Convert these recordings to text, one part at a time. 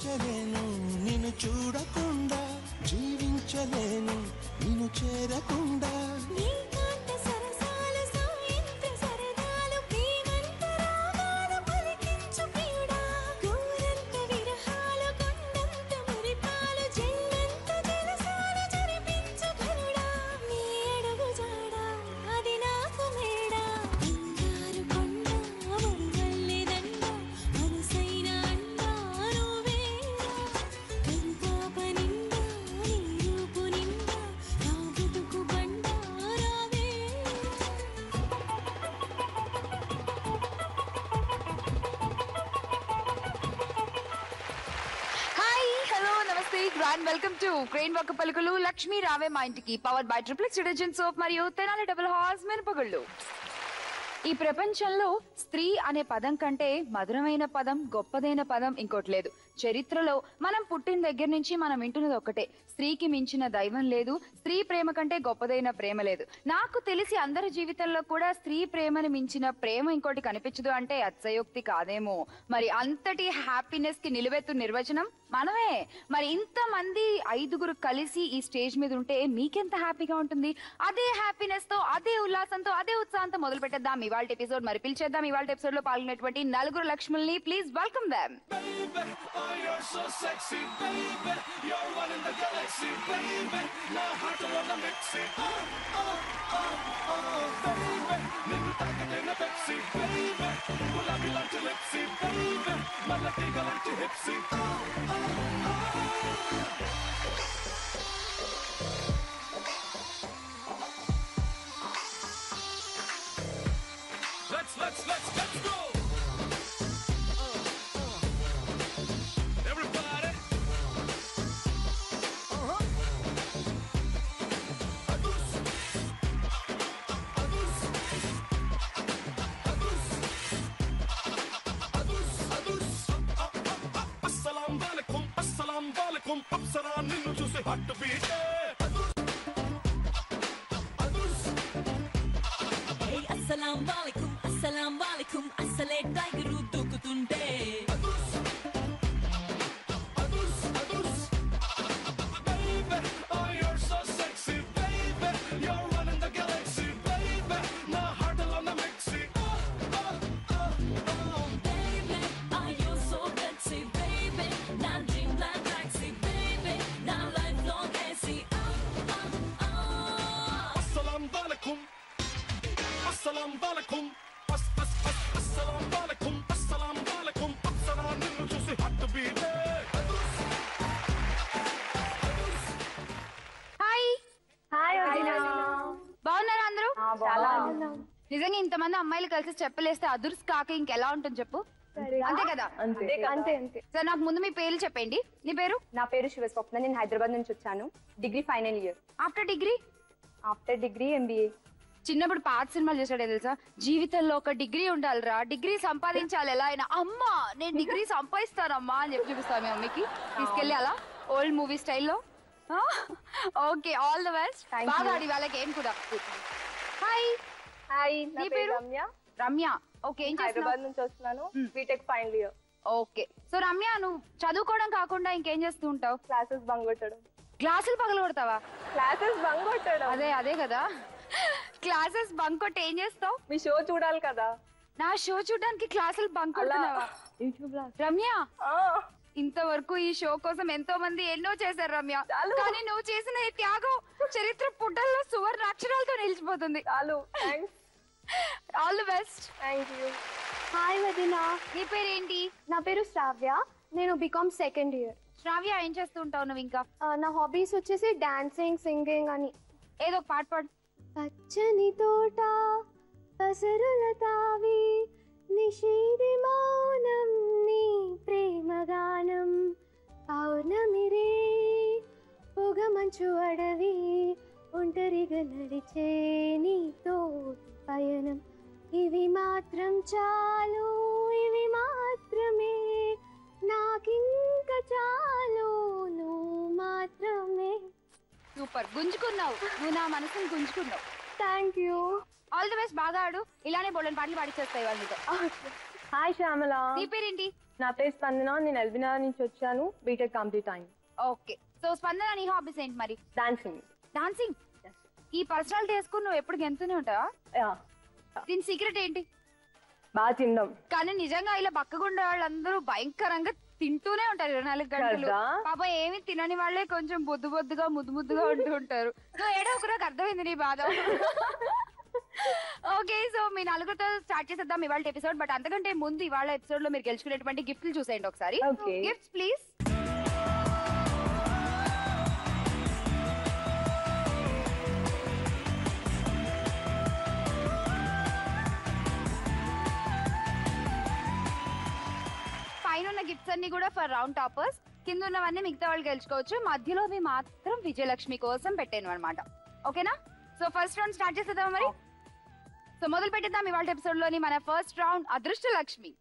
భరించలేను నిన్ను చూడకుండా, జీవించలేను నిన్ను చేరకుండా. వెల్కమ్ టు క్రెయిన్ వక్క పలుకులు లక్ష్మీ రావే మా ఇంటికి powered by triplex detergent soap మరియు తెనాలి డబుల్ హార్స్ మినపగుళ్ళు. ఈ ప్రపంచంలో స్త్రీ అనే పదం కంటే మధురమైన పదం, గొప్పదైన పదం ఇంకోటి లేదు. చరిత్రలో మనం పుట్టిన దగ్గర నుంచి మనం వింటున్నది ఒక్కటే, స్త్రీకి మించిన దైవం లేదు, స్త్రీ ప్రేమ కంటే గొప్పదైన ప్రేమ లేదు. నాకు తెలిసి అందరి జీవితంలో కూడా స్త్రీ ప్రేమని మించిన ప్రేమ ఇంకోటి కనిపించదు అంటే అతిశయోక్తి కాదేమో. మరి అంతటి హ్యాపీనెస్ కి నిలువెత్తు నిర్వచనం మనమే. మరి ఇంతమంది 5గురు కలిసి ఈ స్టేజ్ మీద ఉంటే మీకెంత హ్యాపీగా ఉంటుంది. అదే హ్యాపీనెస్ తో, అదే ఉల్లాసంతో, అదే ఉత్సాహంతో మొదలు పెట్టేద్దాం ఇవాళ ఎపిసోడ్. మరి పిలిచేద్దాం ఇవాళ ఎపిసోడ్ లో పాల్గొనేటువంటి 4 లక్ష్ముల్ని. Please welcome them. You're so sexy, baby. You're one in the galaxy, baby. My heart wanna mix it. Baby. Ninu takatena Pepsi, baby. Gulabi lanti lipsy, baby. Malatiga lanti hipsy. Let's go. Apsara నిన్ను చూసి hot beat. అస్సలాం వాలేకుం అస్సలే tiger దూకుతుంటే. బాగున్నారా అందరూ? నిజంగా ఇంతమంది అమ్మాయిలు కలిసి చెప్పలేస్తే అదుర్స్ కాక ఇంకెలా ఉంటుంది చెప్పు. అంతే కదా? అంతే. సార్ నాకు ముందు మీ పేర్లు చెప్పండి. నీ పేరు? నా పేరు శివస్వప్న. నేను హైదరాబాద్ నుంచి వచ్చాను. Degree final year. After degree MBA. చిన్నప్పుడు పాత సినిమాలు చేసాడే తెలుసా, జీవితంలో ఒక డిగ్రీ ఉండాలిరా, డిగ్రీ సంపాదించాలి ఎలా అయినా. అమ్మా నేను డిగ్రీ సంపాదిస్తానమ్మా అని చెప్పి చూపిస్తాను మీ మమ్మీకి తీసుకెళ్ళి అలా ఓల్డ్ మూవీ స్టైల్లో. Okay, all the best. బాగా ఆడి వాళ్ళకి ఏం కూడా. హాయ్, నీ పేరు? రమ్య. ఓకే, ఏం చేస్తున్నావు? హైదరాబాద్ నుంచి వస్తున్నాను. B Tech final year. Okay, so Ramya నువ్వు చదువుకోవడం కాకుండా ఇంకేం చేస్తూ ఉంటావు? క్లాసెస్ బంక్ కొట్టడం. క్లాసులు పగల కొడతావా? క్లాసెస్ బంక్ కొట్టడం. అదే కదా, క్లాసెస్ బంక్ కొట్టి ఏం చేస్తావు? మీ షో చూడాలి కదా. నా షో చూడడానికి క్లాసులు బంక్ కొడుతున్నావా? రమ్య, ఇంతవరకు ఈ షో కోసం ఎంతో మంది ఎన్నో చేశారు రమ్య, కానీ నువ్వు చేసిన ఈ త్యాగం చరిత్ర పుటల్లో సువర్ణ అక్షరాలతో నిలిచిపోతుంది. All the best. Thank you. Hi వదినా. నీ పేరేంటి? నా పేరు శ్రావ్య. నేను బీకామ్ సెకండ్ ఇయర్. శ్రావ్య, ఏం చేస్తూ ఉంటావు నువ్వు ఇంకా? నా హాబీస్ వచ్చేసి డాన్సింగ్, సింగింగ్ అని. ఏదో ఒక పాట పాడు. పచ్చని తోట పసరుల తావి నిషేధి మౌనం నీ ప్రేమగానం పౌర్ణమిరే పొగ మంచు అడవి ఒంటరిగా నడిచే నీతో పయనం ఇవి మాత్రం చాలు ఇవి మాత్రమే నాకింక చాలు నువ్వు మాత్రమే. సూపర్, గుంజుకున్నావు నువ్వు, నా మనసుని గుంజుకున్నావు. Thank you. All the best, బాగా ఆడు. ఇలానే బోల్డెన్ పాటలు పాడిచేస్తాయి వాళ్ళతో. హాయ్ శ్యామల. నీ పేరేంటి? నా పేరు స్పందన, నేను ఎల్బినార్ నుంచి వచ్చాను. బీటెక్ కంప్లీట్ అయింది. ఓకే, సో స్పందన నీ హాబీస్ ఏంటి మరి? డాన్సింగ్. డాన్సింగ్. ఈ పర్సనాలిటీ వేసుకుని నువ్వు ఎప్పుడు గెంతూనే ఉంటావా? దీని సీక్రెట్ ఏంటి? బాగా తిందాం. కానీ నిజంగా ఇలా బక్కగుండే వాళ్ళందరూ భయంకరంగా తింటూనే ఉంటారు 24 గంటలు. కదా? పాప ఏమి తినని వాళ్ళే కొంచెం బొద్దు బొద్దుగా ముద్దు ముద్దుగా ఉంటూ ఉంటారు. నువ్వు ఏడవకు, నాకు అర్థమైంది నీ బాధ. ఓకే, సో మీ నలుగురితో స్టార్ట్ చేసేద్దాం ఇవాళ ఎపిసోడ్. బట్ అంతకంటే ముందు ఇవాళ ఎపిసోడ్ లో మీరు గెలుచుకునేటువంటి గిఫ్ట్లు చూసేయండి ఒకసారి. Okay. Gifts please. పైన ఉన్న గిఫ్ట్స్ అన్ని కూడా ఫర్ రౌండ్ టాపర్స్, కింద ఉన్నవన్నీ మిగతా వాళ్ళు గెలుచుకోవచ్చు. మధ్యలోవి మాత్రం విజయలక్ష్మి కోసం పెట్టాను అనమాట. ఓకేనా? సో ఫస్ట్ రౌండ్ స్టార్ట్ చేసేద్దాం మరి. సో మొదలు పెట్టేద్దాం ఇవాళ ఎపిసోడ్ లోని మన ఫస్ట్ రౌండ్ అదృష్ట లక్ష్మి.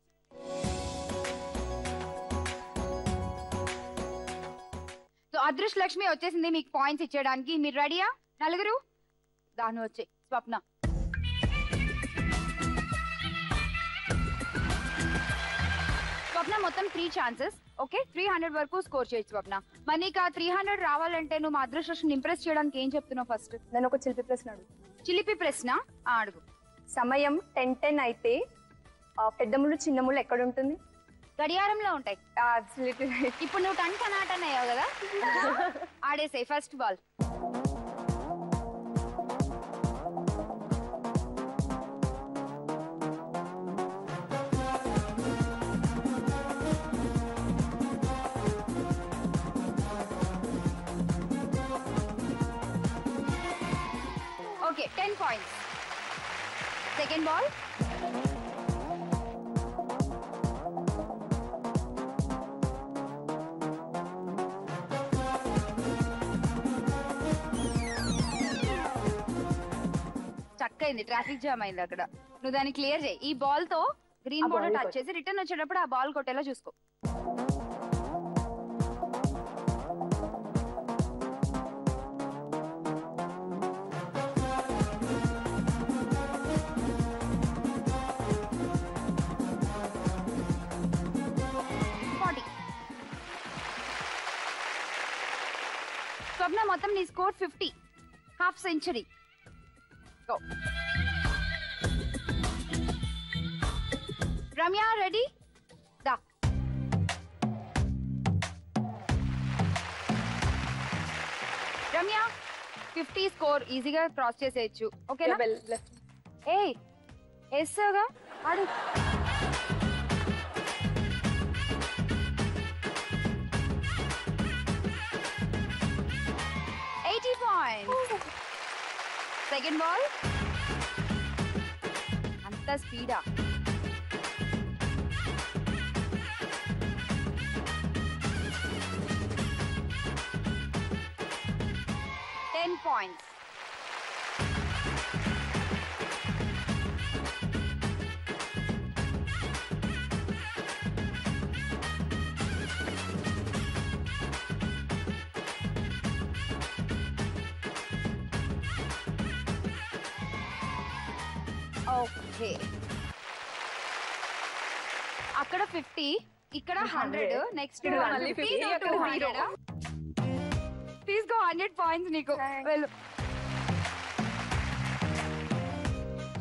సో అదృష్ట లక్ష్మి వచ్చేసింది మీకు పాయింట్స్ ఇచ్చేయడానికి. మీరు రెడీయా నలుగురు? దాని వచ్చే స్వప్న. స్వప్న మొత్తం 3 ఛాన్సెస్. ఓకే, 300 వరకు స్కోర్ చేయొచ్చు స్వప్న. మరి నీకు ఆ 300 రావాలంటే నువ్వు మా అదృష్టం ఇంప్రెస్ చేయడానికి ఏం చెప్తున్నావు? ఫస్ట్ నేను ఒక చిలిపి ప్రశ్న అడుగు. చిలిపి ప్రశ్న అడుగు. సమయం 10:10 అయితే పెద్దముళ్ళు చిన్నముళ్ళు ఎక్కడ ఉంటుంది? గడియారంలో ఉంటాయి. ఇప్పుడు నువ్వు టన్ ఆట అయ్యావు కదా, ఆడేసాయి. First ball. Okay, 10 points. Second ball. Stuck అయింది, ట్రాఫిక్ జామ్ అయింది అక్కడ. నువ్వు దాన్ని క్లియర్ చేయి. ఈ బాల్ తో గ్రీన్ బోర్డర్ టచ్ చేసి రిటర్న్ వచ్చేటప్పుడు ఆ బాల్ కొట్టేలా చూసుకో. స్వప్న మొత్తం నీ score 50, half century. Ramya ready? దా. రమ్య 50 స్కోర్ ఈజీగా క్రాస్ చేసేయచ్చు. ఓకేనా? ఏ ఎస్గా ఆడు. Second ball. అంత స్పీడా? points. ఓకే, అక్కడ 50, ఇక్కడ 100, నెక్స్ట్ 150. తీసుకో 100 పాయింట్స్ నీకు. వెళ్ళు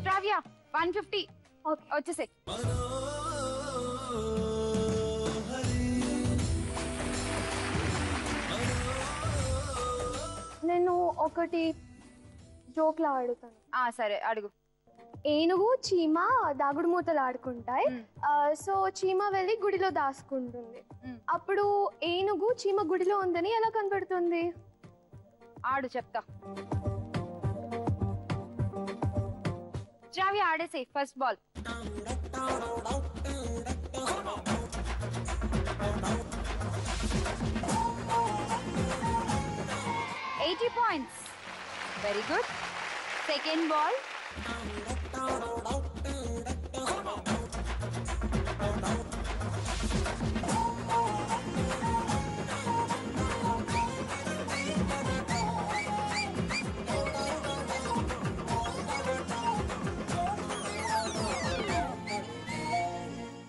శ్రావ్య 150 వచ్చేసాయి. నేను ఒకటి జోక్లా అడుగుతాను. సరే అడుగు. ఏనుగు చీమ దాగుడు మూతలు ఆడుకుంటాయి. సో చీమ వెళ్ళి గుడిలో దాచుకుంటుంది. అప్పుడు ఏనుగు చీమ గుడిలో ఉందని ఎలా కనబడుతుంది? ఆడు చెప్తా. శ్రావ్య ఆడేసే first ball. points. Very good. Second ball.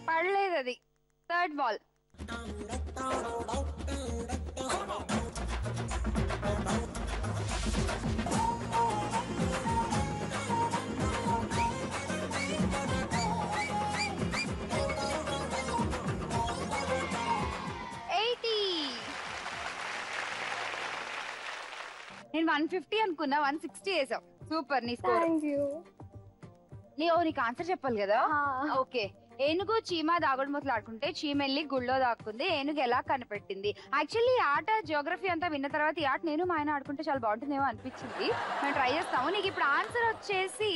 పడలేదు అది. Third ball. నేను 150 అనుకున్నా, 160 వేసావు. సూపర్ నీ స్కోర్. Thank you. నీకు ఆన్సర్ చెప్పాలి కదా. ఓకే. ఏనుగు చీమ దాగుడు మూతలు ఆడుకుంటే చీమ వెళ్ళి గుళ్ళో దాక్కుంది, ఏనుగు ఎలా కనిపెట్టింది. యాక్చువల్లీ ఈ ఆట జియోగ్రఫీ అంతా విన్న తర్వాత ఈ ఆట నేను మా ఆయన ఆడుకుంటే చాలా బాగుంటుందేమో అనిపించింది. మేము ట్రై చేస్తాము. నీకు ఇప్పుడు ఆన్సర్ వచ్చేసి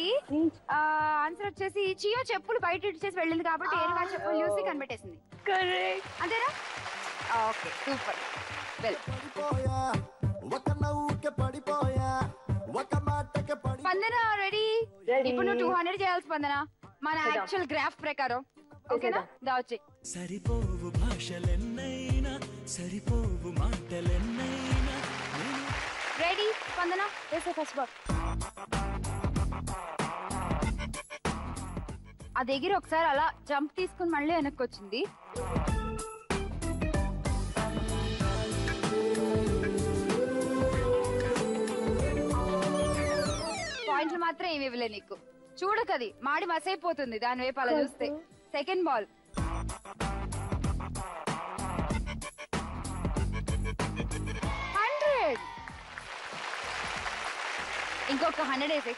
చీమ చెప్పులు బయట ఇచ్చేసి వెళ్ళింది కాబట్టి ఏనుగు ఆ చెప్పులు చూసి కనిపెట్టేసింది. కరెక్ట్. అంతేనా? Okay super. వెల్ స్పందన రెడీ? ఇప్పుడు నువ్వు 200 చేయాలి స్పందన, మన యాక్చువల్ గ్రాఫ్ ప్రకారం. ఓకేనా? దావచ్చి. సరిపోవు భాషలెన్నైనా సరిపోవు మాటలెన్నైనా. రెడీ స్పందన? వేసే ఫస్ట్ బాల్. అది ఎగిరి ఒకసారి అలా జంప్ తీసుకుని మళ్ళీ వెనక్కి వచ్చింది. పాయింట్లు మాత్రం ఏమి ఇవ్వలే నీకు. చూడకది మాడి మసైపోతుంది దాని వైపు అలా చూస్తే. Second ball. ఇంకొక 100 వేసే.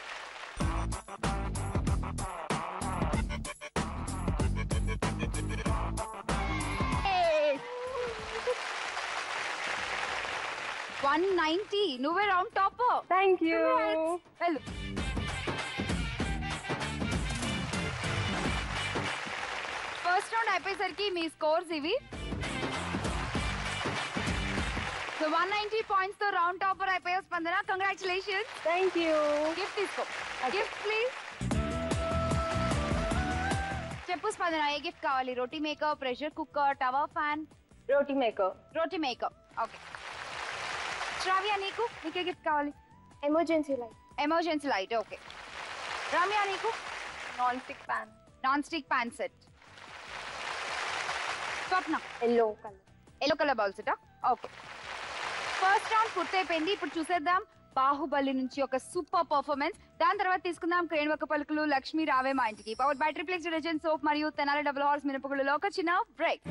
$190. నువ్వే రౌండ్ టాప్. Thank you. వెళ్ళు. ఫస్ట్ రౌండ్ అయిపోయేసరికి మీ స్కోర్స్ ఇవి. సో 190 పాయింట్స్ తో రౌండ్ టాపర్ అయిపోయావు Spandana. Congratulations. Thank you. Gift తీసుకో. Gift please. చెప్పు స్పందన, ఏ గిఫ్ట్ కావాలి? Roti maker, pressure cooker, tower fan? Roti maker. Roti maker. Okay. Shravya నీకే గిఫ్ట్ కావాలి? Emergency light. Emergency light. Okay. Ramya నీకు? Non stick pan. Non stick pan set. Swapna? Yellow colour bowl set. Okay. First round పూర్తయిపోయింది. ఇప్పుడు చూసేద్దాం బాహుబలి నుంచి ఒక సూపర్ పర్ఫార్మెన్స్. దాని తర్వాత తీసుకుందాం క్రేన్ ఒక పలుకులు లక్ష్మి రావే మా ఇంటికి, powered by triplex detergent soap మరియు తెనాలి డబుల్ హార్స్ మినపగుళ్ళలో ఒక చిన్న బ్రేక్.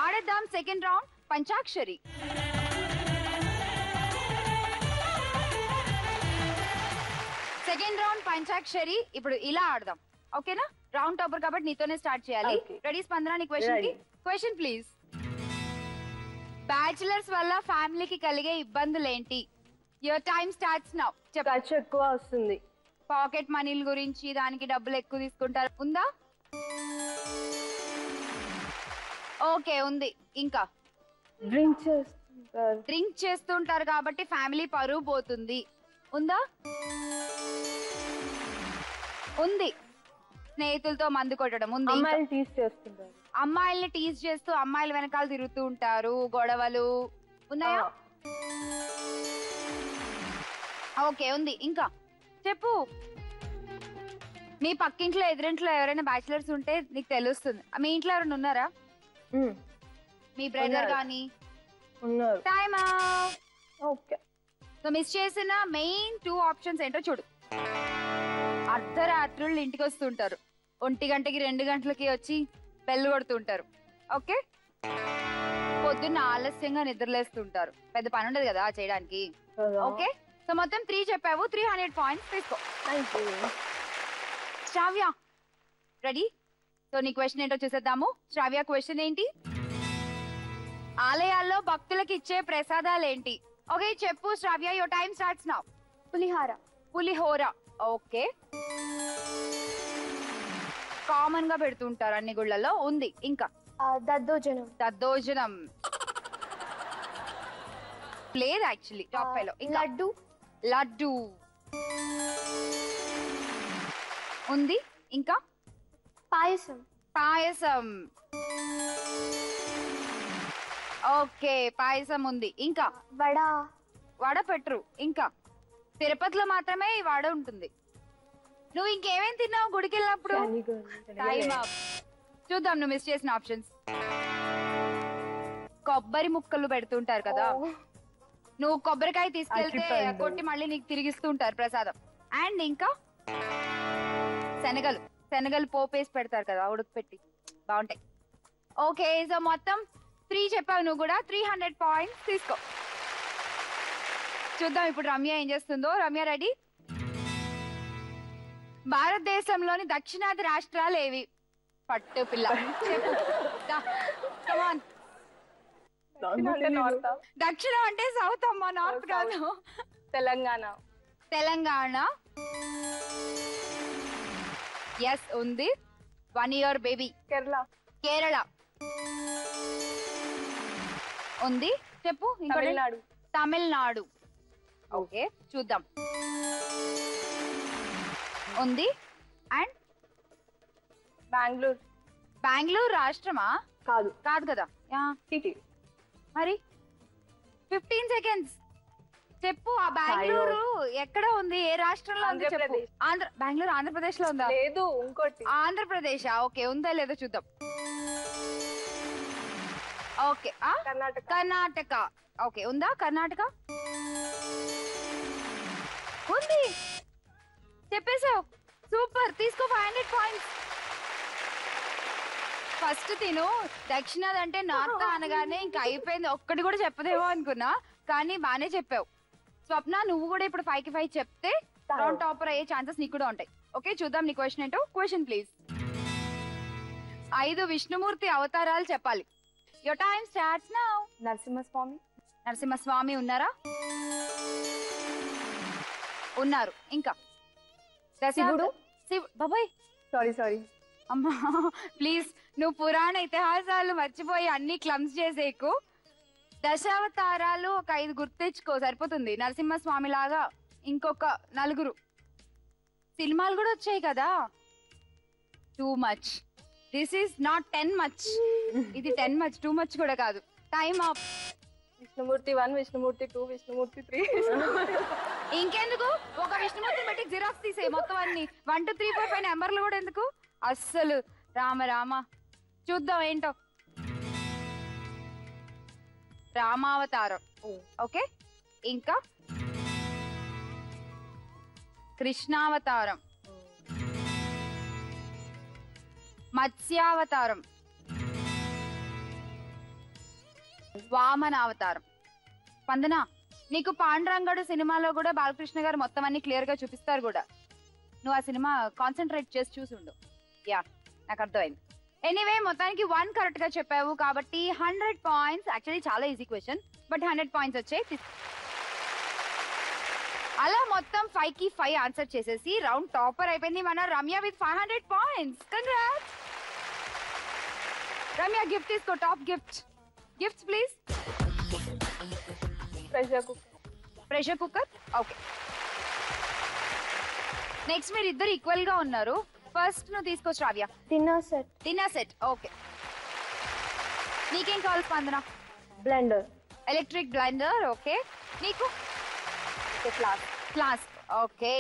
ఆడేద్దాం సెకండ్ రౌండ్ పంచాక్షరి. సెకండ్ రౌండ్ పంచాక్షరి. ఇప్పుడు ఇలా ఆడదాం. ఓకేనా? రౌండ్ టాపర్ కాబట్టి నీతోనే స్టార్ట్ చేయాలి. రెడీ స్పందన? నీ క్వశ్చన్ ప్లీజ్. బ్యాచిలర్స్ వల్ల ఫ్యామిలీకి కలిగే ఇబ్బందులు ఏంటి? Your time starts now. ఖర్చు ఎక్కువ వస్తుంది. పాకెట్ మనీల గురించి, దానికి డబ్బులు ఎక్కువ తీసుకుంటారు. ఉందా? ఓకే ఉంది. ఇంకా డ్రింక్ చేస్తుంటారు కాబట్టి ఫ్యామిలీ పరువు పోతుంది. ఉందా? ఉంది. స్నేహితులతో మందు కొట్టడం ఉంది. అమ్మాయిల్ని టీజ్ చేస్తూ అమ్మాయిల వెనకాల తిరుగుతూ ఉంటారు, గొడవలు ఉన్నాయా? ఓకే ఉంది. ఇంకా చెప్పు. మీ పక్కింట్లో ఎదురింట్లో ఎవరైనా బ్యాచిలర్స్ ఉంటే నీకు తెలుస్తుంది. మీ ఇంట్లో ఎవరైనా ఉన్నారా? మీ బ్రదర్ కానీ ఉన్నారు. Time okay. సో మిస్ చేసిన మెయిన్ 2 ఆప్షన్స్ ఏంటో చూడు. అర్ధరాత్రులు ఇంటికి వస్తుంటారు, 1 గంటకి 2 గంటలకి వచ్చి బెల్ కొడుతుంటారు. ఓకే, పొద్దున్న ఆలస్యంగా నిద్రలేస్తుంటారు, పెద్ద పని ఉండదు కదా చేయడానికి. ఓకే, సో మొత్తం 3 చెప్పావు, 300 పాయింట్స్ తీసుకో. శ్రావ్య రెడీ? సో నీ క్వశ్చన్ ఏంటో చూసేద్దాము. శ్రావ్య క్వశ్చన్ ఏంటి? ఆలయాల్లో భక్తులకు ఇచ్చే ప్రసాదాలు ఏంటి? ఓకే చెప్పు Shravya, your time starts now. పులిహార. పులిహోర. ఓకే, కామన్ గా పెడుతుంటారు అన్ని గుళ్ళలో. ఉంది ఇంకా? దద్దోజనం. దద్దోజనం లేదు యాక్చువల్లీ టాప్ 5 లో. లడ్డు. లడ్డు ఉంది. ఇంకా? పాయసం. పాయసం. ఓకే, పాయసం ఉంది. ఇంకా? వడ. వడ పెట్టరు. ఇంకా? తిరుపతిలో మాత్రమే ఈ వడ ఉంటుంది. నువ్వు ఇంకేమేం తిన్నావు గుడికి వెళ్ళినప్పుడు? Time up. చూద్దాం నువ్వు మిస్ చేసిన ఆప్షన్స్. కొబ్బరి ముక్కలు పెడుతుంటారు కదా, నువ్వు కొబ్బరికాయ తీసుకెళ్తే కొట్టి మళ్ళీ నీకు తిరిగిస్తుంటారు ప్రసాదం. అండ్ ఇంకా శనగలు పోపేసి పెడతారు కదా ఉడకపెట్టి, బాగుంటాయి. ఓకే, సో మొత్తం 3 చెప్పావు నువ్వు కూడా. 300 పాయింట్స్ తీసుకో. చూద్దాం ఇప్పుడు రమ్య ఏం చేస్తుందో. రమ్య రెడీ? భారతదేశంలోని దక్షిణాది రాష్ట్రాలు ఏవి? పట్టు పిల్ల చెప్పు. దక్షిణం అంటే సౌత్ అమ్మా, నార్త్ కాదు. తెలంగాణ. తెలంగాణ. ఎస్ ఉంది. 1 year బేబీ. కేరళ ఉంది. చెప్పు. తమిళనాడు. ఓకే చూద్దాం. ఉంది. అండ్ బెంగళూరు రాష్ట్రమా? కాదు కదా. మరి 15 seconds చెప్పు. ఆ బెంగళూరు ఎక్కడ ఉంది, ఏ రాష్ట్రంలో ఉంది చెప్పు. బెంగళూరు ఆంధ్రప్రదేశ్ లో ఉందా? లేదు, ఇంకోటి. ఆంధ్రప్రదేశ్. ఓకే, ఉందా లేదో చూద్దాం. ఓకే, కర్ణాటక. ఓకే, ఉందా కర్ణాటక? ఉంది, చెప్పేసావు. సూపర్, తీసుకో 500 పాయింట్స్. ఫస్ట్ తిను. దక్షిణాది అంటే నార్త్ అనగానే ఇంకా అయిపోయింది, ఒక్కటి కూడా చెప్పదేమో అనుకున్నా, కానీ బానే చెప్పావు. స్వప్న నువ్వు కూడా ఇప్పుడు 5కి 5 చెప్తే రౌండ్ టాపర్ అయ్యే ఛాన్సెస్ నీకు కూడా ఉంటాయి. ఓకే చూద్దాం నీ క్వశ్చన్ ఏంటో. Question please. 5 విష్ణుమూర్తి అవతారాలు చెప్పాలి. Your time starts now. Narasimhaswamy ఉన్నారా? ఉన్నారు. ఇంకా? శివుడు. బాబాయ్ సారీ అమ్మా ప్లీజ్, నువ్వు పురాణ ఇతిహాసాలు మర్చిపోయి అన్ని క్లమ్స్ చేసేకు. దశావతారాలు ఒక 5 గుర్తెచ్చుకో సరిపోతుంది. నరసింహస్వామి లాగా ఇంకొక 4. సినిమాలు కూడా వచ్చాయి కదా. Too much. This is not 10 much. ఇది 10 మచ్, 2 మచ్ కూడా కాదు. Time up. విష్ణుమూర్తి 1, విష్ణుమూర్తి 2, విష్ణుమూర్తి 3. ఇంకెందుకు, ఒక విష్ణుమూర్తి బట్టి జిరాక్స్ తీసే మొత్తం అన్ని 1 2 3 4 5 నెంబర్లు కూడా ఎందుకు అస్సలు. రామ చూద్దాం ఏంటో. రామావతారం. ఓకే, ఇంకా కృష్ణావతారం, మత్స్యావతారం, వామనావతారం. స్పందన, నీకు పాండురంగడు సినిమాలో కూడా బాలకృష్ణ గారు మొత్తం అన్ని క్లియర్ గా చూపిస్తారు కూడా. నువ్వు ఆ సినిమా కాన్సన్ట్రేట్ చేసి చూసుండు. యా, నాకు అర్థమైంది. ఎనీవే మొత్తానికి 1 కరెక్ట్ గా చెప్పావు కాబట్టి 100 పాయింట్స్. యాక్చువల్లీ చాలా ఈజీ క్వశ్చన్, బట్ 100 పాయింట్స్ వచ్చాయి. అలా మొత్తం 5కి 5 ఆన్సర్ చేసేసి రౌండ్ టాపర్ అయిపోయింది మన Ramya with 500 points. Congrats Ramya. Gift తీసుకో, top gift. Gifts please. Pressure cooker. Okay, next మీరు ఇద్దరు ఈక్వల్ గా ఉన్నారు. ఫస్ట్ నువ్వు తీసుకో శ్రావ్య. Dinner set. ఓకే, నీకేం కావాలి Spandana? Blender. Electric blender. Okay, నీకు? ఫ్లాస్క్. ఓకే,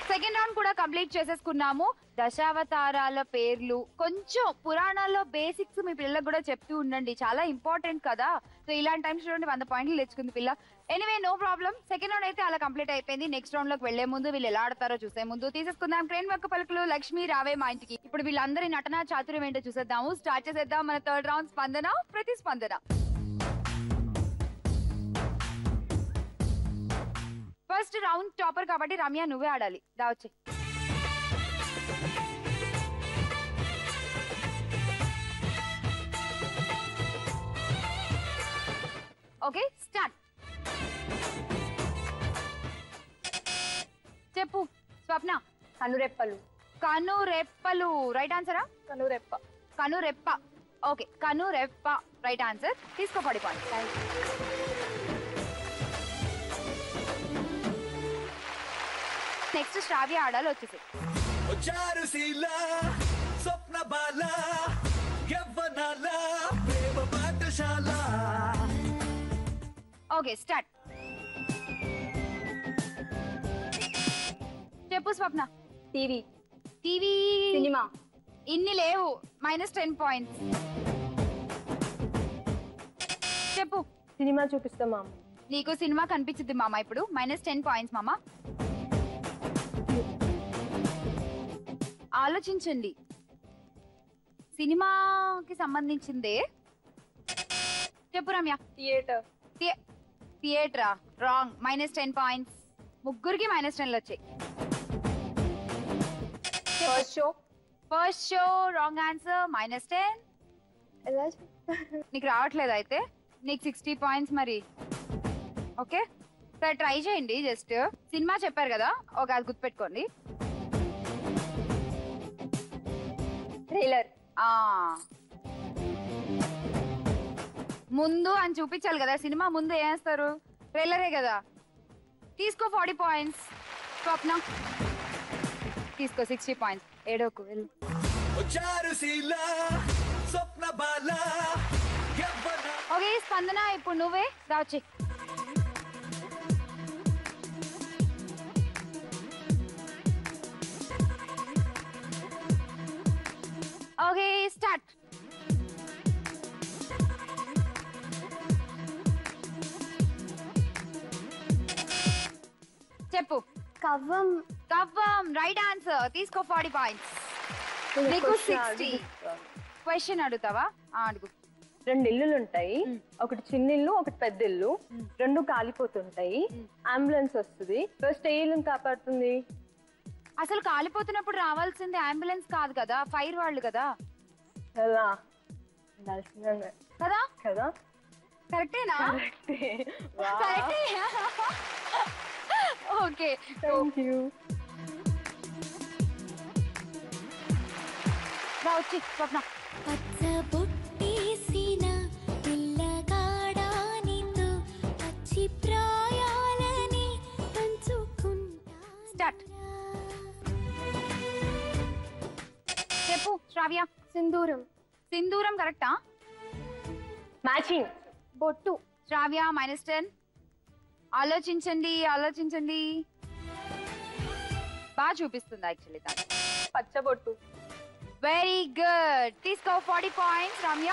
సెకండ్ రౌండ్ కూడా కంప్లీట్ చేసేసుకున్నాము. దశావతారాల పేర్లు కొంచెం పురాణాల్లో బేసిక్స్ మీ పిల్లలకు కూడా చెప్తూ ఉండండి, చాలా ఇంపార్టెంట్ కదా. సో ఇలాంటి టైమ్స్ చూడండి 100 పాయింట్లు తెచ్చుకుంది పిల్ల. Anyway no problem. Second round అయితే అలా కంప్లీట్ అయిపోయింది. నెక్స్ట్ రౌండ్ లోకి వెళ్లే ముందు వీళ్ళు ఎలా ఆడతారో చూసే ముందు తీసేసుకుందాం క్రేన్ వక్క పలుకులు లక్ష్మి రావే మా ఇంటికి. ఇప్పుడు వీళ్ళందరి నటన చాతుర్యం ఏంటో చూసేద్దాము. స్టార్ట్ చేసేద్దాం మన థర్డ్ రౌండ్ స్పందన ప్రతిస్పందన. ఫస్ట్ రౌండ్ టాపర్ కాబట్టి రమ్య నువ్వే ఆడాలి. దా వచ్చి ఓకే స్టార్ట్. చెప్పు స్వప్న. కనురెప్పలు. కనురెప్పలు రైట్ ఆన్సరా? కనురెప్ప. కనురెప్ప. ఓకే కనురెప్ప రైట్ ఆన్సర్. తీసుకో 40 పాయింట్స్. నెక్స్ట్ శ్రావ్య ఆడాలి వచ్చేసి. చారుశీల స్వప్న బాల యవ్వనాల ప్రేమ పాఠశాల. Okay start. చెప్పు స్వప్న. టీవీ. టీవీ. సినిమా. ఇన్ని లేవు, -10 పాయింట్స్. చెప్పు. సినిమా చూపిస్తాం మామ. నీకు సినిమా కనిపించింది మామ ఇప్పుడు. -10 పాయింట్స్ మామ. ఆలోచించండి, సినిమాకి సంబంధించిందే. చెప్పు రమ్య. థియేటర్. థియేటరా? రాంగ్. -10 పాయింట్స్. ముగ్గురికి -10 వచ్చాయి. First show. First show wrong answer. -10. ఎలా నీకు రావట్లేదు అయితే నీకు 60 పాయింట్స్ మరి. ఓకే సరే ట్రై చేయండి. జస్ట్ సినిమా చెప్పారు కదా, ఒక అది గుర్తుపెట్టుకోండి. ట్రైలర్. ముందు అని చూపించాలి కదా, సినిమా ముందు ఏం వేస్తారు? ట్రైలరే కదా. తీసుకో 40 పాయింట్స్. స్వప్న తీసుకో 60 పాయింట్స్. ఏడోకు వెళ్ళు. చారుశీల స్వప్న బాల యవ్వన. ఓకే స్పందన ఇప్పుడు నువ్వే రావచ్చి. Okay start. చెప్పు. కవ్వం. కవ్వం రైట్ ఆన్సర్. తీసుకో 40 పాయింట్స్. నీకు 60. క్వశ్చన్ అడుగుతావా? అడుగు. 2 ఇల్లులు ఉంటాయి, ఒకటి చిన్న ఇల్లు ఒకటి పెద్ద ఇల్లు, 2 కాలిపోతుంటాయి, అంబులెన్స్ వస్తుంది, ఫస్ట్ ఏ ఇల్లు కాపాడుతుంది? అసలు కాలిపోతున్నప్పుడు రావాల్సింది అంబులెన్స్ కాదు కదా, ఫైర్ వాళ్ళు కదా. కదా కదా కదా కరెక్టేనా? కరెక్టే. Okay thank you. వచ్చి స్వప్న. పచ్చబొట్టేసిన పిల్లగాడానితో పచ్చి ప్రాయాలని పంచుకుంటా. స్టార్ట్. చెప్పు శ్రావ్య. సింధూరం. సింధూరం కరెక్టా? మ్యాచింగ్. బొట్టు. శ్రావ్య -10. ఆలోచించండి ఆలోచించండి. బాగా చూపిస్తుంది యాక్చువల్లీ తను. పచ్చబొట్టు. Very good. తీసుకో 40 పాయింట్స్ రమ్య.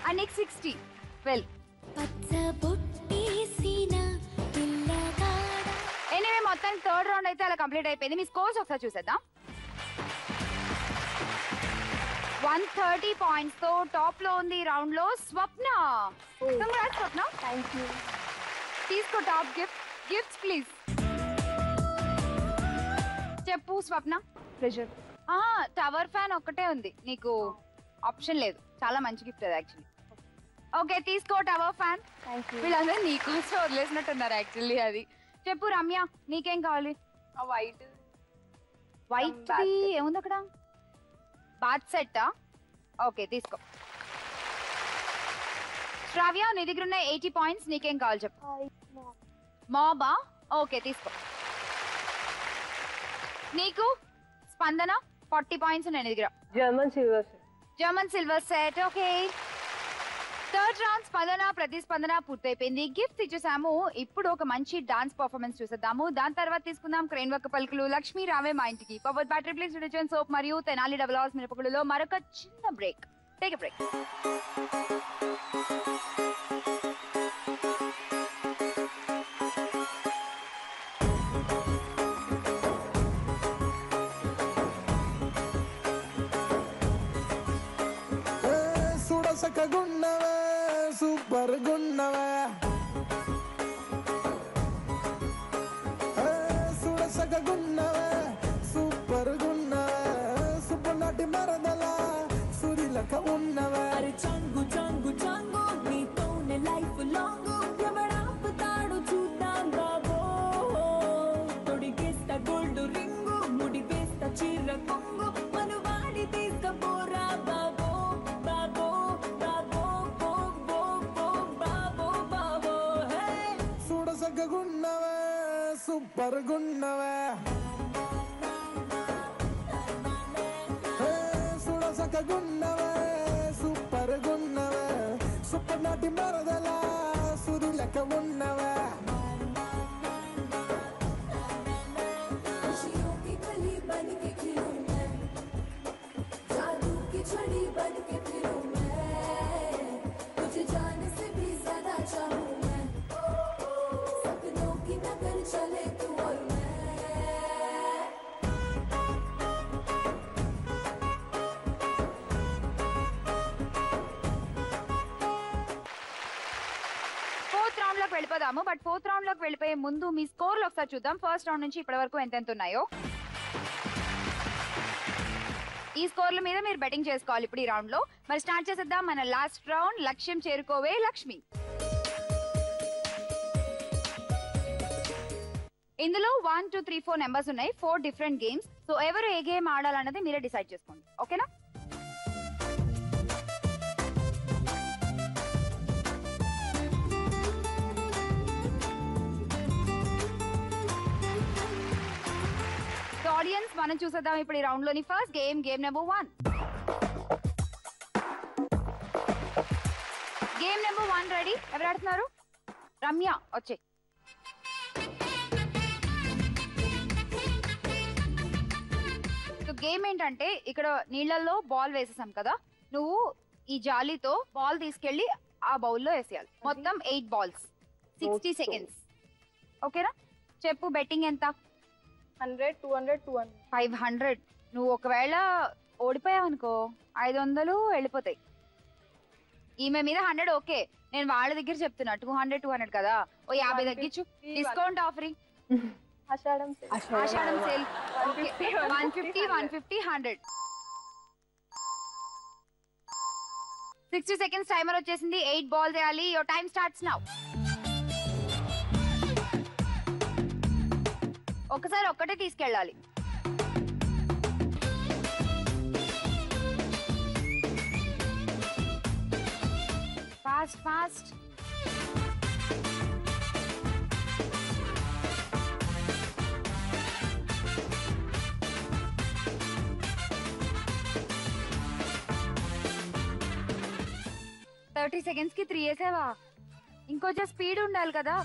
అండ్ నీకు 60. వెల్ పచ్చబొట్టేసిన పిల్లగాడ. ఎనీవే మొత్తం థర్డ్ రౌండ్ అయితే అలా కంప్లీట్ అయిపోయింది. మీ స్కోర్స్ ఒకసారి చూసేద్దాం. 130 పాయింట్స్ తో టాప్ లో ఉంది రౌండ్ లో Swapna. Congrats Swapna. Thank you. తీసుకో టాప్ గిఫ్ట్స్ ప్లీజ్. చెప్పు స్వప్న. ప్రెషర్. టవర్ ఫ్యాన్ ఒక్కటే ఉంది, నీకు ఆప్షన్ లేదు. చాలా మంచి గిఫ్ట్ అది యాక్చువల్లీ. ఓకే తీసుకో టవర్ ఫ్యాన్. Thank you. వీళ్ళందరూ నీకోసం వదిలేసినట్టున్నారు యాక్చువల్లీ అది. చెప్పు రమ్య నీకేం కావాలి? వైట్. వైట్ ఏముంది అక్కడ? బాత్ సెట్టా? ఓకే తీసుకో. శ్రావ్య నీ దగ్గర ఉన్న 80 పాయింట్స్. నీకేం కావాలి చెప్పు. మాబా? ఓకే తీసుకో. నీకు స్పందన 40 పాయింట్స్ ఉన్నాయి నీ దగ్గర. German silver. German silver set. Okay third round స్పందన ప్రతిస్పందన పూర్తయిపోయింది. గిఫ్ట్స్ ఇచ్చేసాము. ఇప్పుడు ఒక మంచి డాన్స్ పర్ఫార్మెన్స్ చూసేద్దాము. దాని తర్వాత తీసుకుందాం క్రెయిన్ వర్క్ పలుకులు లక్ష్మీ రావే మా ఇంటికి powered by triplex detergent soap మరియు తెనాలి డబుల్ హార్స్ మిరపగుళ్ళలో మరొక చిన్న బ్రేక్. Take a break. గున్నవే సూపర్ గున్నవే సుడసగ గున్నవే సూపర్ గున్నవే సుబ్బనాటి మరదల సురిలక ఉన్నవే అరే చంగు చంగు చంగు నీతోనే లైఫ్ లాంగ్ ఎవడాపుతాడు చూద్దాం బాబో తొడిగేస్తా గోల్డ్ రింగు ముడి వేస్తా చీర కొంగు మనువాడి తీసుకపోరా బాబో బాబో బాబో బాబో బాబో బాబో హే సుడసగ గున్నవే సూపర్ గున్నవే సుడసగ గున్నవే సూపర్ గున్నవే సుబ్బనాటి మరదల సురిలక ఉన్నవే खुशियों की कली बन के खिलूं मैं जादू की छड़ी बन के फिरूं मैं तुझे जाने से भी ज्यादा चाहूं मैं सपनों की नगर चले तू और मैं ఫోర్త్ రౌండ్ లోకి వెళ్ళిపోదాము. బట్ ఫోర్త్ రౌండ్ లోకి వెళ్ళిపోయే ముందు మీ స్కోర్లు ఒకసారి చూద్దాం. ఫస్ట్ రౌండ్ నుంచి ఇప్పటి వరకు ఎంత ఉన్నాయో. ఈ స్కోర్ల మీద మీరు బెట్టింగ్ చేసుకోవాలి ఇప్పుడు ఈ రౌండ్ లో. మరి స్టార్ట్ చేసేద్దాం మన లాస్ట్ రౌండ్. లక్ష్యం చేరుకోవే లక్ష్మి. ఇందులో 1 2 3 4 నెంబర్స్ ఉన్నాయి. 4 డిఫరెంట్ గేమ్స్. సో ఎవరు ఏ గేమ్ ఆడాలన్నది మీరే డిసైడ్ చేసుకోండి. ఓకేనా? ఆడియన్స్ మనం చూసేద్దాం ఇప్పుడు ఈ రౌండ్ లోని first game. Game number 1. Game number 1 ready? ఎవరు ఆడుతున్నారు? రమ్య వచ్చే. గేమ్ ఏంటంటే ఇక్కడ నీళ్ళల్లో బాల్ వేసేసాం కదా, నువ్వు ఈ జాలీతో బాల్ తీసుకెళ్లి ఆ బౌల్లో వేసేయాలి. మొత్తం 8 balls 60 seconds. ఓకేనా? చెప్పు బెట్టింగ్ ఎంత? 100 200 200 500. నువ్వు ఒకవేళ ఓడిపోయావు అనుకో 500 వెళ్ళిపోతాయి. ఈమె మీద 100 ఓకే. నేను వాళ్ళ దగ్గర చెప్తున్నా 200 200 కదా, ఓ 50 తగ్గించు. డిస్కౌంట్ ఆఫరింగ్ ఆషాఢం సేల్ 150 150 100. 60 seconds టైమర్ వచ్చేసింది. 8 balls వేయాలి. Your time starts now. ఒకసారి ఒక్కటే తీసుకెళ్ళాలి. Fast fast. థర్టీ సెకండ్స్ కి 3 వేసావా? ఇంకొంచెం స్పీడ్ ఉండాలి కదా.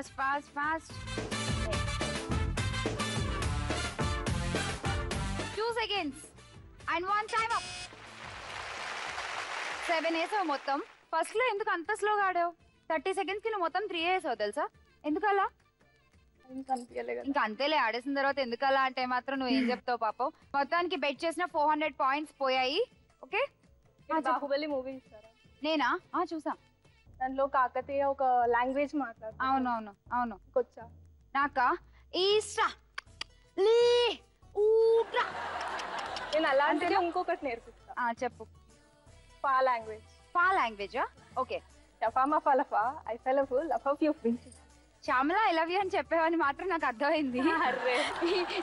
Fast, fast, fast. 2 seconds. And 1 time up. 7 వేసావు మొత్తం. ఫస్ట్ లో ఎందుకు అంత స్లోగా ఆడావు? 30 seconds కి నువ్వు మొత్తం 3 వేసావు తెలుసా? ఎందుకలా? ఇంకా అంతేలే, ఆడేసిన తర్వాత ఎందుకలా అంటే మాత్రం నువ్వు ఏం చెప్తావు పాపం. మొత్తానికి బెట్ చేసిన 400 points పోయాయి. ఓకే? బాహుబలి మూవీ చూసారా? నేనా? చూసా. దాంట్లో కాకతీయ ఒక లాంగ్వేజ్ మాట్లాడుతుంది. అవునవును అవును. కొచ్చా నాకా ఈస్ట్రా లీ ఊట్రా. నేను అలాంటిది ఇంకొకటి నేర్పిస్తా. చెప్పు. ఫా లాంగ్వేజ్. ఫా లాంగ్వేజా? ఓకే. ఫామా ఫలఫా ఐ ఫెలఫు లఫఫ్ యూ ఫ్రించ్. శ్యామల ఐ లవ్ యూ అని చెప్పేవని మాత్రం నాకు అర్థమైంది.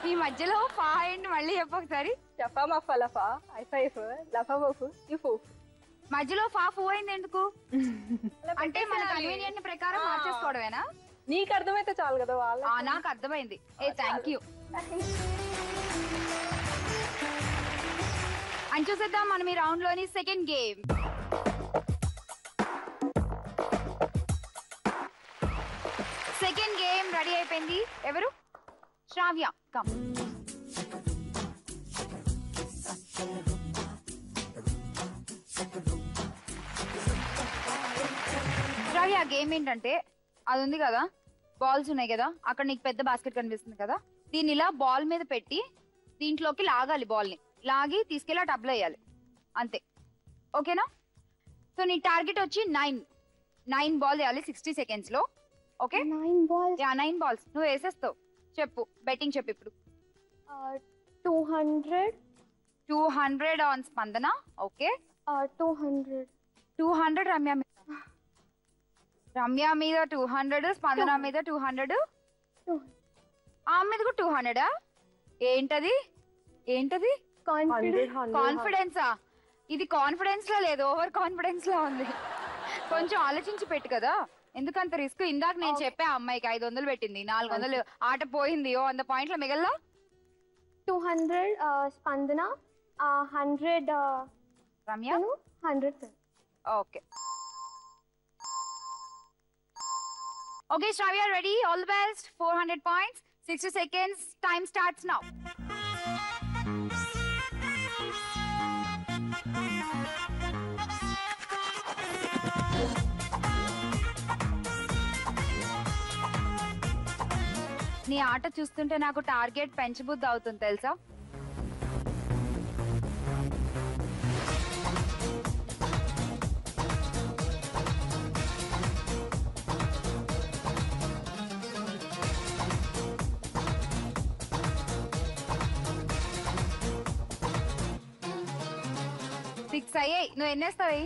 ఈ మధ్యలో ఫా ఏంటి మళ్ళీ చెప్పొకసారి. షఫా మఫా లఫా ఐఫైఫ్ లఫా బఫు ఇఫు. మధ్యలో ఫా ఫూ అయింది ఎందుకు? అంటే మన కన్వీనియంట్ ప్రకారం మార్చేసుకోవడమేనా? నీకు అర్థమైతే చాలు కదా వాళ్ళ. నాకు అర్థమైంది. Thank you. అని చూసేద్దాం మనం ఈ రౌండ్ లోని second game. Second game ready అయిపోయింది. ఎవరు? శ్రావ్య కమ్. శ్రావ్య గేమ్ ఏంటంటే అది ఉంది కదా, బాల్స్ ఉన్నాయి కదా, అక్కడ నీకు పెద్ద బాస్కెట్ కనిపిస్తుంది కదా, దీన్ని ఇలా బాల్ మీద పెట్టి దీంట్లోకి లాగాలి, బాల్ ని లాగి తీసుకెళ్ళి ఆ టబ్లో వేయాలి అంతే. ఓకేనా? సో నీ టార్గెట్ వచ్చి 9 బాల్ వేయాలి 60 seconds లో. Okay 9 balls. 9 balls నువ్వు వేసేస్తావు. చెప్పు బెట్టింగ్ చెప్పు ఇప్పుడు. 200 ఆన్ స్పందన. ఓకే 200 రమ్య మీద. రమ్య మీద 200, స్పందన మీద 200, ఆమె మీద కూడా 200. ఏంటది కాన్ఫిడెన్సా? ఇది కాన్ఫిడెన్స్ లో లేదు, ఓవర్ కాన్ఫిడెన్స్ లో ఉంది. కొంచెం ఆలోచించి పెట్టు కదా, ఎందుకంత రిస్క్. ఇందాక నేను చెప్పా అమ్మాయికి 500 పెట్టింది, 400 ఆట పోయింది. 100 పాయింట్ల మిగల్లా 200 Spandana 100 Ramya 100. Okay okay Shravya ready. All the best. 400 points, 60 seconds. Time starts now. నీ ఆట చూస్తుంటే నాకు టార్గెట్ పెంచబుద్ధి అవుతుంది తెలుసా? సిక్స్ అయ్యాయి. నువ్వు ఎన్నేస్తావు?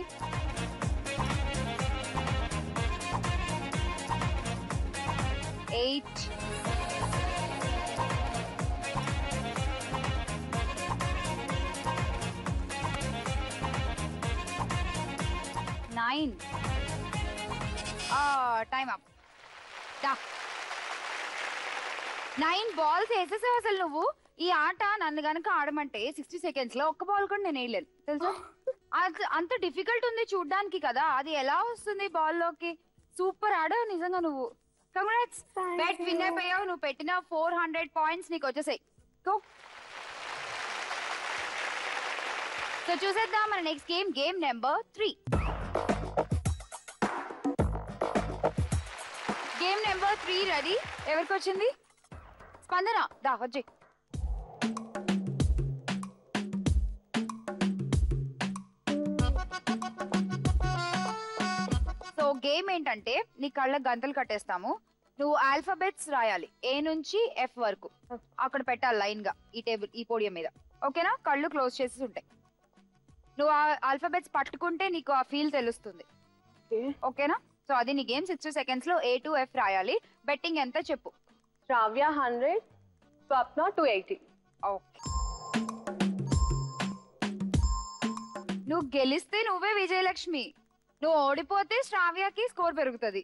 8 9. Time up. 9 balls వేసేసావు. అసలు నువ్వు ఈ ఆట నన్ను గనక ఆడమంటే 60 seconds లో ఒక్క బాల్ కూడా నేను వేయలేను తెలుసా? అంత డిఫికల్ట్ ఉంది చూడ్డానికి కదా, అది ఎలా వస్తుంది బాల్ లోకి? సూపర్ ఆడావు నిజంగా నువ్వు. కంగ్రాట్స్, బెట్ విన్ అయిపోయావు. నువ్వు పెట్టిన 400 points నీకు వచ్చేసాయి. గో. సో చూసేద్దాం మన next game number 3. Game number 3 ready. ఎవరికి వచ్చింది? స్పందన దా వచ్చి. సో గేమ్ ఏంటంటే నీ కళ్ళకు గంతలు కట్టేస్తాము. నువ్వు ఆల్ఫాబెట్స్ రాయాలి A నుంచి F వరకు. అక్కడ పెట్టాలి లైన్ గా ఈ టేబుల్, ఈ పోడియం మీద. ఓకేనా? కళ్ళు క్లోజ్ చేసి ఉంటాయి. నువ్వు ఆ ఆల్ఫాబెట్స్ పట్టుకుంటే నీకు ఆ ఫీల్ తెలుస్తుంది. ఓకేనా? సో అది నీ గేమ్. 60 seconds లో A to F రాయాలి. బెట్టింగ్ ఎంత చెప్పు? శ్రావ్య 100, స్వప్న 280. ఓకే. నువ్వు గెలిస్తే నువ్వే విజయలక్ష్మి, నువ్వు ఓడిపోతే శ్రావ్యకి స్కోర్ పెరుగుతుంది.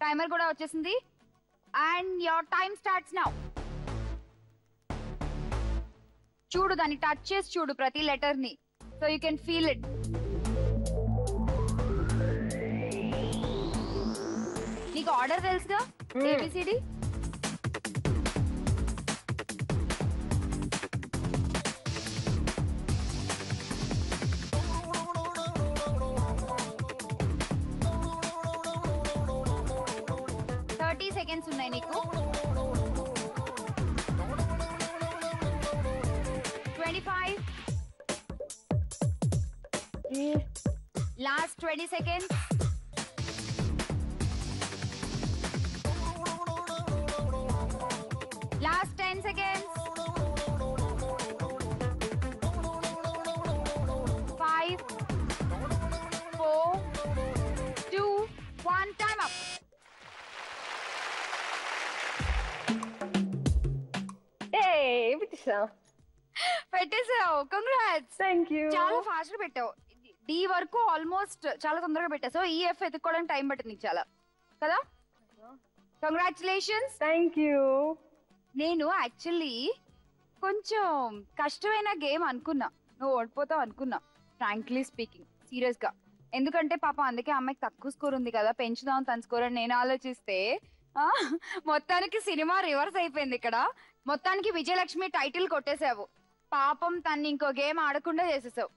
టైమర్ కూడా వచ్చేసింది. And your time starts now. చూడు, దాన్ని టచ్ చేసి చూడు ప్రతి లెటర్ ని, so you can feel it. నీకు ఆర్డర్ తెలుసుగా? ABCD. సెకండ్స్ ఉన్నాయి నీకు. 25. Last 20 seconds. Last 10 seconds. పెట్టేసావు. కంగ్రాట్స్. Thank you. చాలా ఫాస్ట్ గా పెట్టావు. డి వరకు ఆల్మోస్ట్ చాలా తొందరగా పెట్టేసావు. ఈఎఫ్ ఎత్తుకోవడానికి టైం పట్టింది నీకు చాలా కదా. కంగ్రాచులేషన్స్. Thank you. నేను యాక్చువల్లీ కొంచెం కష్టమైన గేమ్ అనుకున్నా, నువ్వు ఓడిపోతావు అనుకున్నా, ఫ్రాంక్లీ స్పీకింగ్, సీరియస్ గా. ఎందుకంటే పాపం అందుకే అమ్మాయికి తక్కువ స్కోర్ ఉంది కదా, పెంచుదాం తన స్కోర్ అని నేను ఆలోచిస్తే మొత్తానికి సినిమా రివర్స్ అయిపోయింది ఇక్కడ. మొత్తానికి విజయలక్ష్మి టైటిల్ కొట్టేసావు. పాపం తన్ని ఇంకో గేమ్ ఆడకుండా చేసేసావు.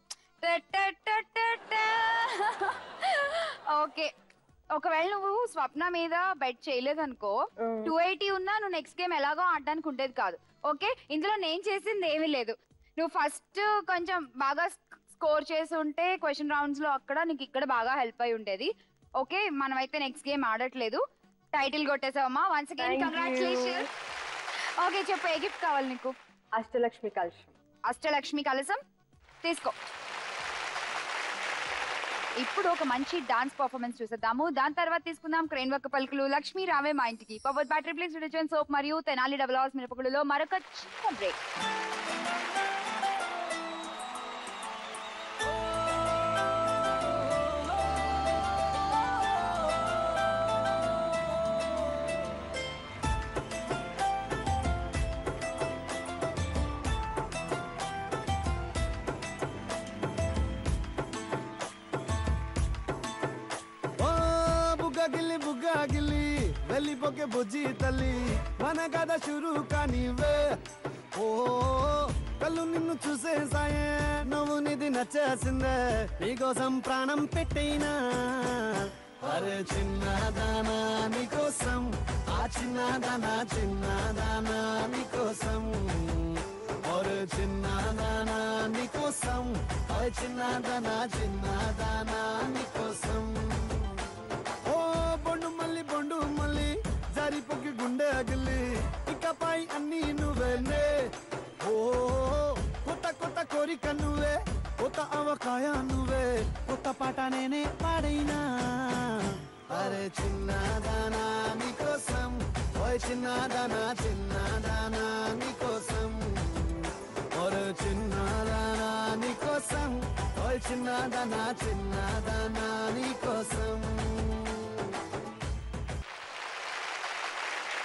ఓకే, ఒకవేళ నువ్వు స్వప్న మీద బెట్ చేయలేదనుకో 280 ఉన్నా నువ్వు నెక్స్ట్ గేమ్ ఎలాగో ఆడడానికి ఉండేది కాదు. ఓకే, ఇందులో నేను చేసింది ఏమీ లేదు. నువ్వు ఫస్ట్ కొంచెం బాగా స్కోర్ చేసి ఉంటే క్వశ్చన్ రౌండ్స్ లో అక్కడ నీకు ఇక్కడ బాగా హెల్ప్ అయి ఉండేది. ఓకే, మనమైతే నెక్స్ట్ గేమ్ ఆడట్లేదు. టైటిల్ కొట్టేసావమ్మా. Once again congratulation. ఓకే చెప్పు, ఏ గిఫ్ట్ కావాలి నీకు? అష్టలక్ష్మి కలశం. అష్టలక్ష్మి కలశం తీసుకో. ఇప్పుడు ఒక మంచి డాన్స్ పర్ఫార్మెన్స్ చూసేద్దాము. దాని తర్వాత తీసుకుందాం క్రేన్ వర్క్ పలుకులు లక్ష్మీ రావే మా ఇంటికి powered by triplex detergent soap మరియు తెనాలి డబుల్ హార్స్ మిరపగుళ్ళలో మరొక చిన్న బ్రేక్. గిల్లి వెళ్ళిపోకే బుజ్జి తల్లి మన కథ షురు కానివే. ఓ కళ్ళు నిన్ను చూసేసాయే, నువ్వు నిధి నచ్చేసిందే, నీకోసం ప్రాణం పెట్టైనా. అరే చిన్నదానా నీకోసం, ఆ చిన్నదానా చిన్నదానా నీకోసం. ఒరే చిన్నదానా నీకోసం, ఆ చిన్నదానా చిన్నదానా నీకోసం. బొండు మళ్ళీ జారిపోకి గుండె అగిలి, ఇకపై అన్ని నువ్వేనే. ఓ కొత్త కొత్త కోరిక నువ్వే, కొత్త అవకాయ నువ్వే, కొత్త పాట నేనే పాడైనా. అరే చిన్నదానా నీకోసం, ఓయ్ చిన్నదానా చిన్నదానా నీకోసం. ఒరే చిన్నదానా నీకోసం, ఓయ్ చిన్నదానా చిన్నదానా నీకోసం.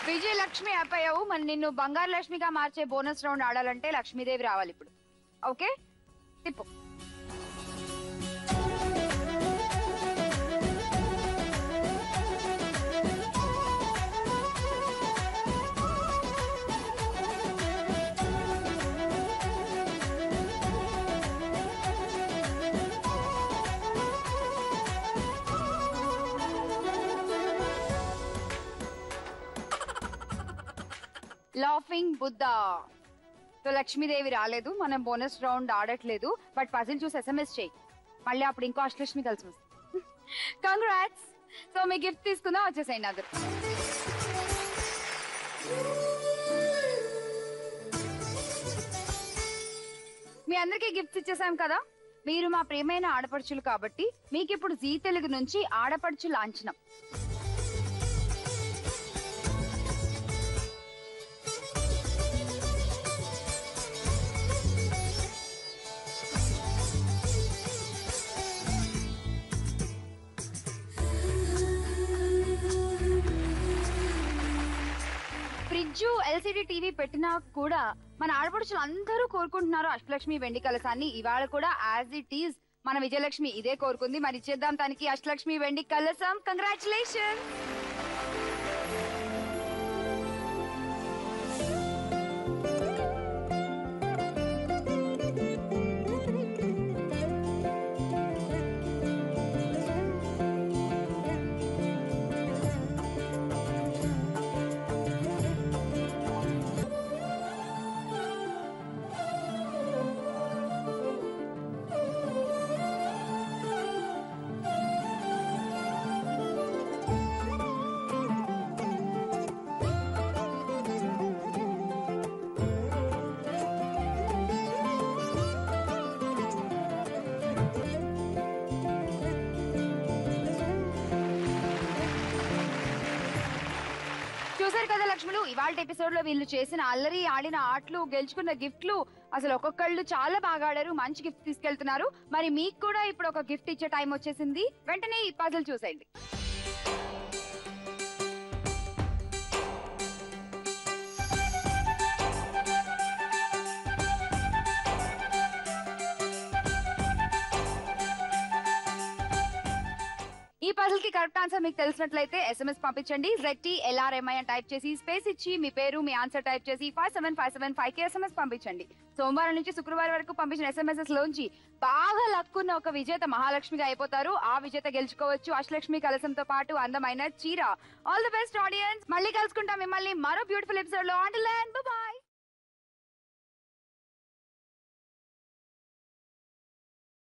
విజయలక్ష్మి అయిపోయావు. మరి నిన్ను బంగారు లక్ష్మిగా మార్చే బోనస్ రౌండ్ ఆడాలంటే లక్ష్మీదేవి రావాలి ఇప్పుడు. ఓకే తిప్పు. లాఫింగ్ బుద్ధా. సో లక్ష్మీదేవి రాలేదు, మనం బోనస్ రౌండ్ ఆడట్లేదు. బట్ పజిల్ చూసి SMS చేయి, మళ్ళీ అప్పుడు ఇంకో అష్టలక్ష్మి కలిసి వస్తుంది. కంగ్రాట్స్. సో మీ గిఫ్ట్ తీసుకుందాం, వచ్చేసేయండి అందరు. మీ అందరికీ గిఫ్ట్స్ ఇచ్చేసాం కదా. మీరు మా ప్రియమైన ఆడపడుచులు కాబట్టి మీకు ఇప్పుడు జీ తెలుగు నుంచి ఆడపడుచు లాంఛనం. ఫ్రిడ్జ్ LCD టీవీ పెట్టినా కూడా మన ఆడపడుచులు అందరూ కోరుకుంటున్నారు అష్టలక్ష్మి వెండి కలశాన్ని. ఇవాళ కూడా యాజ్ ఇట్ ఈజ్ మన విజయలక్ష్మి ఇదే కోరుకుంది. మరి ఇచ్చేద్దాం తనకి అష్టలక్ష్మి వెండి కలశం. కంగ్రాచులేషన్. ఇవాళ ఎపిసోడ్ లో వీళ్ళు చేసిన అల్లరి, ఆడిన ఆటలు, గెలుచుకున్న గిఫ్ట్లు అసలు ఒక్కొక్కళ్ళు చాలా బాగా ఆడారు. మంచి గిఫ్ట్ తీసుకెళ్తున్నారు. మరి మీకు కూడా ఇప్పుడు ఒక గిఫ్ట్ ఇచ్చే టైం వచ్చేసింది. వెంటనే ఈ పజిల్ చూసేయండి. ఈ పజిల్ కి కరెక్ట్ ఆన్సర్ మీకు తెలిసినట్లయితే SMS పంపించండి. ZTLRMI అని టైప్ చేసి స్పేస్ ఇచ్చి మీ పేరు, మీ ఆన్సర్ టైప్ చేసి 57575 కి SMS పంపించండి. సోమవారం నుంచి శుక్రవారం వరకు పంపించిన SMS లోంచి బాగా లక్కున్న ఒక విజేత మహాలక్ష్మిగా అయిపోతారు. ఆ విజేత గెలుచుకోవచ్చు అష్టలక్ష్మి కలసంతో పాటు అందమైన చీర. All the best audience. మళ్ళీ కలుసుకుంటాం మిమ్మల్ని మరో బ్యూటిఫుల్ ఎపిసోడ్ లో. Until then bye by.